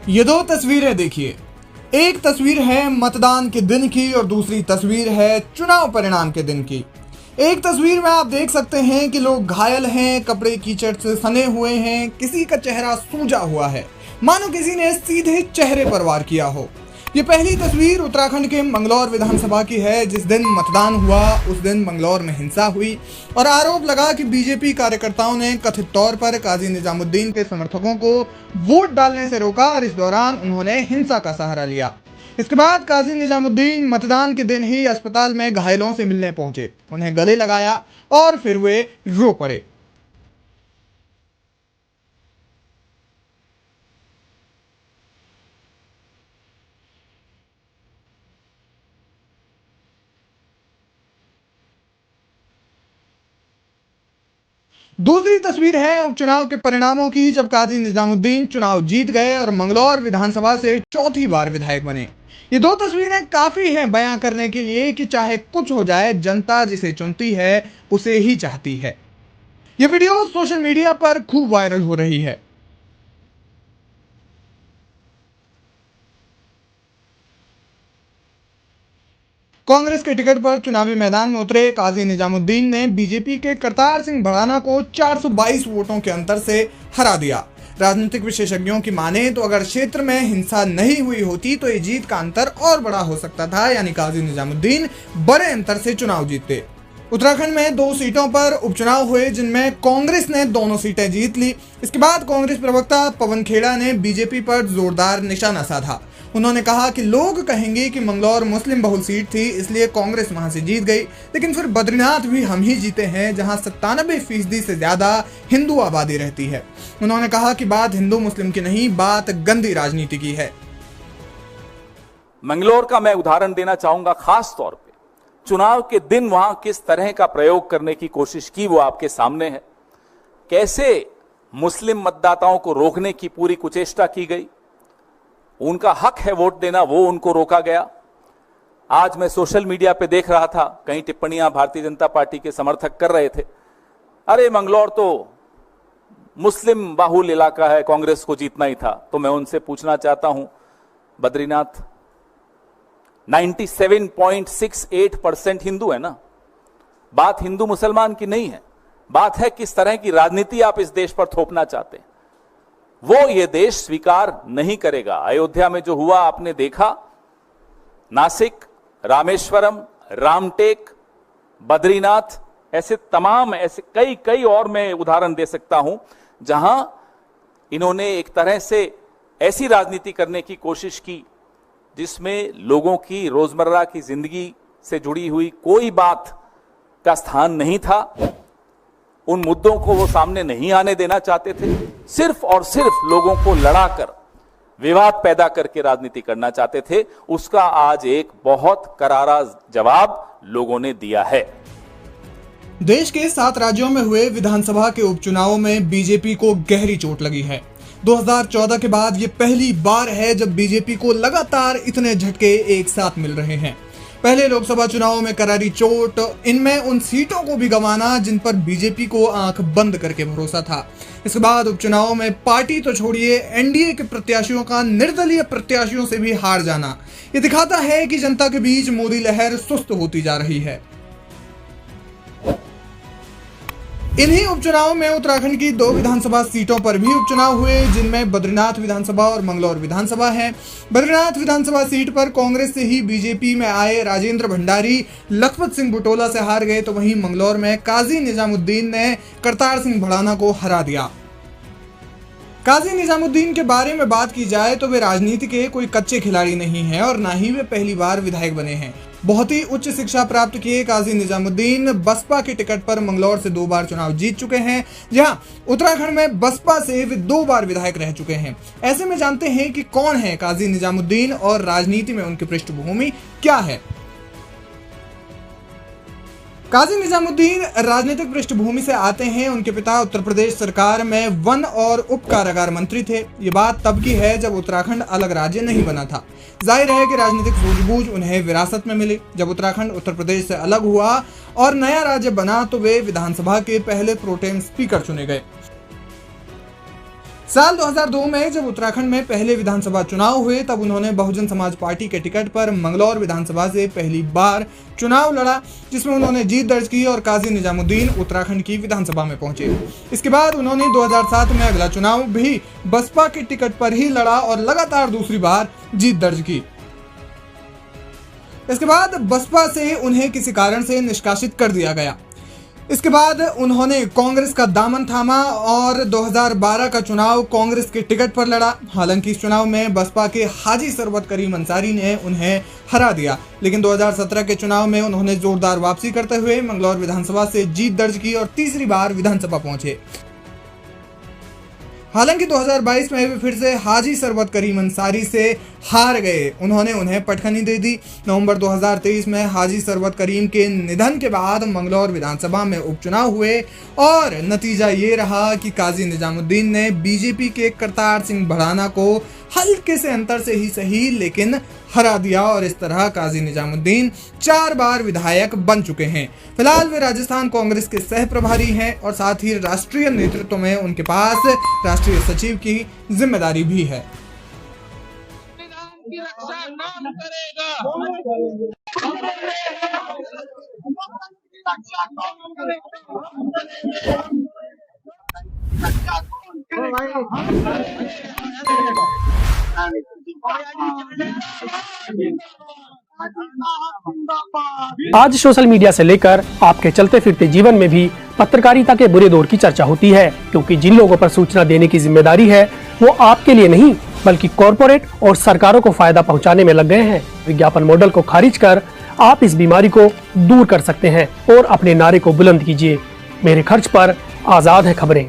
ये दो तस्वीरें देखिए। एक तस्वीर है मतदान के दिन की और दूसरी तस्वीर है चुनाव परिणाम के दिन की। एक तस्वीर में आप देख सकते हैं कि लोग घायल हैं, कपड़े कीचड़ से सने हुए हैं, किसी का चेहरा सूजा हुआ है, मानो किसी ने सीधे चेहरे पर वार किया हो। ये पहली तस्वीर उत्तराखंड के मंगलौर विधानसभा की है। जिस दिन मतदान हुआ उस दिन मंगलौर में हिंसा हुई और आरोप लगा कि बीजेपी कार्यकर्ताओं ने कथित तौर पर काजी निजामुद्दीन के समर्थकों को वोट डालने से रोका और इस दौरान उन्होंने हिंसा का सहारा लिया। इसके बाद काजी निजामुद्दीन मतदान के दिन ही अस्पताल में घायलों से मिलने पहुंचे, उन्हें गले लगाया और फिर वे रो पड़े। दूसरी तस्वीर है उपचुनाव के परिणामों की, जब काजी निजामुद्दीन चुनाव जीत गए और मंगलौर विधानसभा से चौथी बार विधायक बने। ये दो तस्वीरें काफी हैं बयां करने के लिए कि चाहे कुछ हो जाए, जनता जिसे चुनती है उसे ही चाहती है। ये वीडियो सोशल मीडिया पर खूब वायरल हो रही है। कांग्रेस के टिकट पर चुनावी मैदान में उतरे काजी निजामुद्दीन ने बीजेपी के करतार सिंह भड़ाना को 422 वोटों के अंतर से हरा दिया। राजनीतिक विशेषज्ञों की माने तो अगर क्षेत्र में हिंसा नहीं हुई होती तो ये जीत का अंतर और बड़ा हो सकता था, यानी काजी निजामुद्दीन बड़े अंतर से चुनाव जीतते। उत्तराखंड में 2 सीटों पर उपचुनाव हुए जिनमें कांग्रेस ने दोनों सीटें जीत ली। इसके बाद कांग्रेस प्रवक्ता पवन खेड़ा ने बीजेपी पर जोरदार निशाना साधा। उन्होंने कहा कि लोग कहेंगे कि मंगलौर मुस्लिम बहुल सीट थी इसलिए कांग्रेस वहां से जीत गई, लेकिन फिर बद्रीनाथ भी हम ही जीते हैं जहां 97% से ज्यादा हिंदू आबादी रहती है। उन्होंने कहा कि बात हिंदू मुस्लिम की नहीं, बात गंदी राजनीति की है। मंगलौर का मैं उदाहरण देना चाहूंगा, खास तौर पे चुनाव के दिन वहां किस तरह का प्रयोग करने की कोशिश की वो आपके सामने है। कैसे मुस्लिम मतदाताओं को रोकने की पूरी कुचेष्टा की गई, उनका हक है वोट देना, वो उनको रोका गया। आज मैं सोशल मीडिया पे देख रहा था, कई टिप्पणियां भारतीय जनता पार्टी के समर्थक कर रहे थे, अरे मंगलौर तो मुस्लिम बाहुल इलाका है, कांग्रेस को जीतना ही था। तो मैं उनसे पूछना चाहता हूं, बद्रीनाथ 97.68% हिंदू है ना। बात हिंदू मुसलमान की नहीं है, बात है किस तरह की राजनीति आप इस देश पर थोपना चाहते हैं। वो ये देश स्वीकार नहीं करेगा। अयोध्या में जो हुआ आपने देखा, नासिक, रामेश्वरम, रामटेक, बद्रीनाथ, ऐसे तमाम ऐसे कई और मैं उदाहरण दे सकता हूं जहां इन्होंने एक तरह से ऐसी राजनीति करने की कोशिश की जिसमें लोगों की रोजमर्रा की जिंदगी से जुड़ी हुई कोई बात का स्थान नहीं था। उन मुद्दों को वो सामने नहीं आने देना चाहते थे, सिर्फ और सिर्फ लोगों को लड़ाकर विवाद पैदा करके राजनीति करना चाहते थे। उसका आज एक बहुत करारा जवाब लोगों ने दिया है। देश के 7 राज्यों में हुए विधानसभा के उपचुनावों में बीजेपी को गहरी चोट लगी है। 2014 के बाद ये पहली बार है जब बीजेपी को लगातार इतने झटके एक साथ मिल रहे हैं। पहले लोकसभा चुनावों में करारी चोट, इनमें उन सीटों को भी गंवाना जिन पर बीजेपी को आंख बंद करके भरोसा था। इसके बाद उपचुनावों में पार्टी तो छोड़िए, एनडीए के प्रत्याशियों का निर्दलीय प्रत्याशियों से भी हार जाना, ये दिखाता है कि जनता के बीच मोदी लहर सुस्त होती जा रही है। इन्हीं उपचुनावों में उत्तराखंड की 2 विधानसभा सीटों पर भी उपचुनाव हुए जिनमें बद्रीनाथ विधानसभा और मंगलौर विधानसभा है। बद्रीनाथ विधानसभा सीट पर कांग्रेस से ही बीजेपी में आए राजेंद्र भंडारी लखपत सिंह बुटोला से हार गए, तो वहीं मंगलौर में काजी निजामुद्दीन ने करतार सिंह भड़ाना को हरा दिया। काजी निजामुद्दीन के बारे में बात की जाए तो वे राजनीति के कोई कच्चे खिलाड़ी नहीं हैं और ना ही वे पहली बार विधायक बने हैं। बहुत ही उच्च शिक्षा प्राप्त किए काजी निजामुद्दीन बसपा के टिकट पर मंगलौर से 2 बार चुनाव जीत चुके हैं, जहां उत्तराखंड में बसपा से वे 2 बार विधायक रह चुके हैं। ऐसे में जानते हैं कि कौन है काजी निजामुद्दीन और राजनीति में उनकी पृष्ठभूमि क्या है। काजी निजामुद्दीन राजनीतिक पृष्ठभूमि से आते हैं। उनके पिता उत्तर प्रदेश सरकार में वन और उप कारागार मंत्री थे। ये बात तब की है जब उत्तराखंड अलग राज्य नहीं बना था। जाहिर है कि राजनीतिक सूझबूझ उन्हें विरासत में मिली। जब उत्तराखंड उत्तर प्रदेश से अलग हुआ और नया राज्य बना तो वे विधानसभा के पहले प्रोटेम स्पीकर चुने गए। साल 2002 में जब उत्तराखंड में पहले विधानसभा चुनाव हुए तब उन्होंने बहुजन समाज पार्टी के टिकट पर मंगलौर विधानसभा से पहली बार चुनाव लड़ा, जिसमें उन्होंने जीत दर्ज की और काजी निजामुद्दीन उत्तराखंड की विधानसभा में पहुंचे। इसके बाद उन्होंने 2007 में अगला चुनाव भी बसपा के टिकट पर ही लड़ा और लगातार दूसरी बार जीत दर्ज की। इसके बाद बसपा से उन्हें किसी कारण से निष्कासित कर दिया गया। इसके बाद उन्होंने कांग्रेस का दामन थामा और 2012 का चुनाव कांग्रेस के टिकट पर लड़ा। हालांकि इस चुनाव में बसपा के हाजी सरवत करीम अंसारी ने उन्हें हरा दिया, लेकिन 2017 के चुनाव में उन्होंने जोरदार वापसी करते हुए मंगलौर विधानसभा से जीत दर्ज की और तीसरी बार विधानसभा पहुंचे। हालांकि 2022 में वे फिर से हाजी सरवत करीम अंसारी से हार गए। उन्हें पटखनी दे दी। नवंबर 2023 में हाजी सरवत करीम के निधन के बाद मंगलौर विधानसभा में उपचुनाव हुए और नतीजा ये रहा कि काजी निजामुद्दीन ने बीजेपी के करतार सिंह भड़ाना को हल्के से अंतर से ही सही लेकिन हरा दिया और इस तरह काजी निजामुद्दीन 4 बार विधायक बन चुके हैं। फिलहाल वे राजस्थान कांग्रेस के सह प्रभारी हैं और साथ ही राष्ट्रीय नेतृत्व में उनके पास राष्ट्रीय सचिव की जिम्मेदारी भी है। की रक्षा कौन करेगा? रक्षा कौन करेगा? रक्षा कौन करेगा? आज सोशल मीडिया से लेकर आपके चलते फिरते जीवन में भी पत्रकारिता के बुरे दौर की चर्चा होती है, क्योंकि जिन लोगों पर सूचना देने की जिम्मेदारी है वो आपके लिए नहीं बल्कि कॉरपोरेट और सरकारों को फायदा पहुंचाने में लग गए हैं। विज्ञापन मॉडल को खारिज कर आप इस बीमारी को दूर कर सकते हैं और अपने नारे को बुलंद कीजिए। मेरे खर्च पर आजाद है खबरें।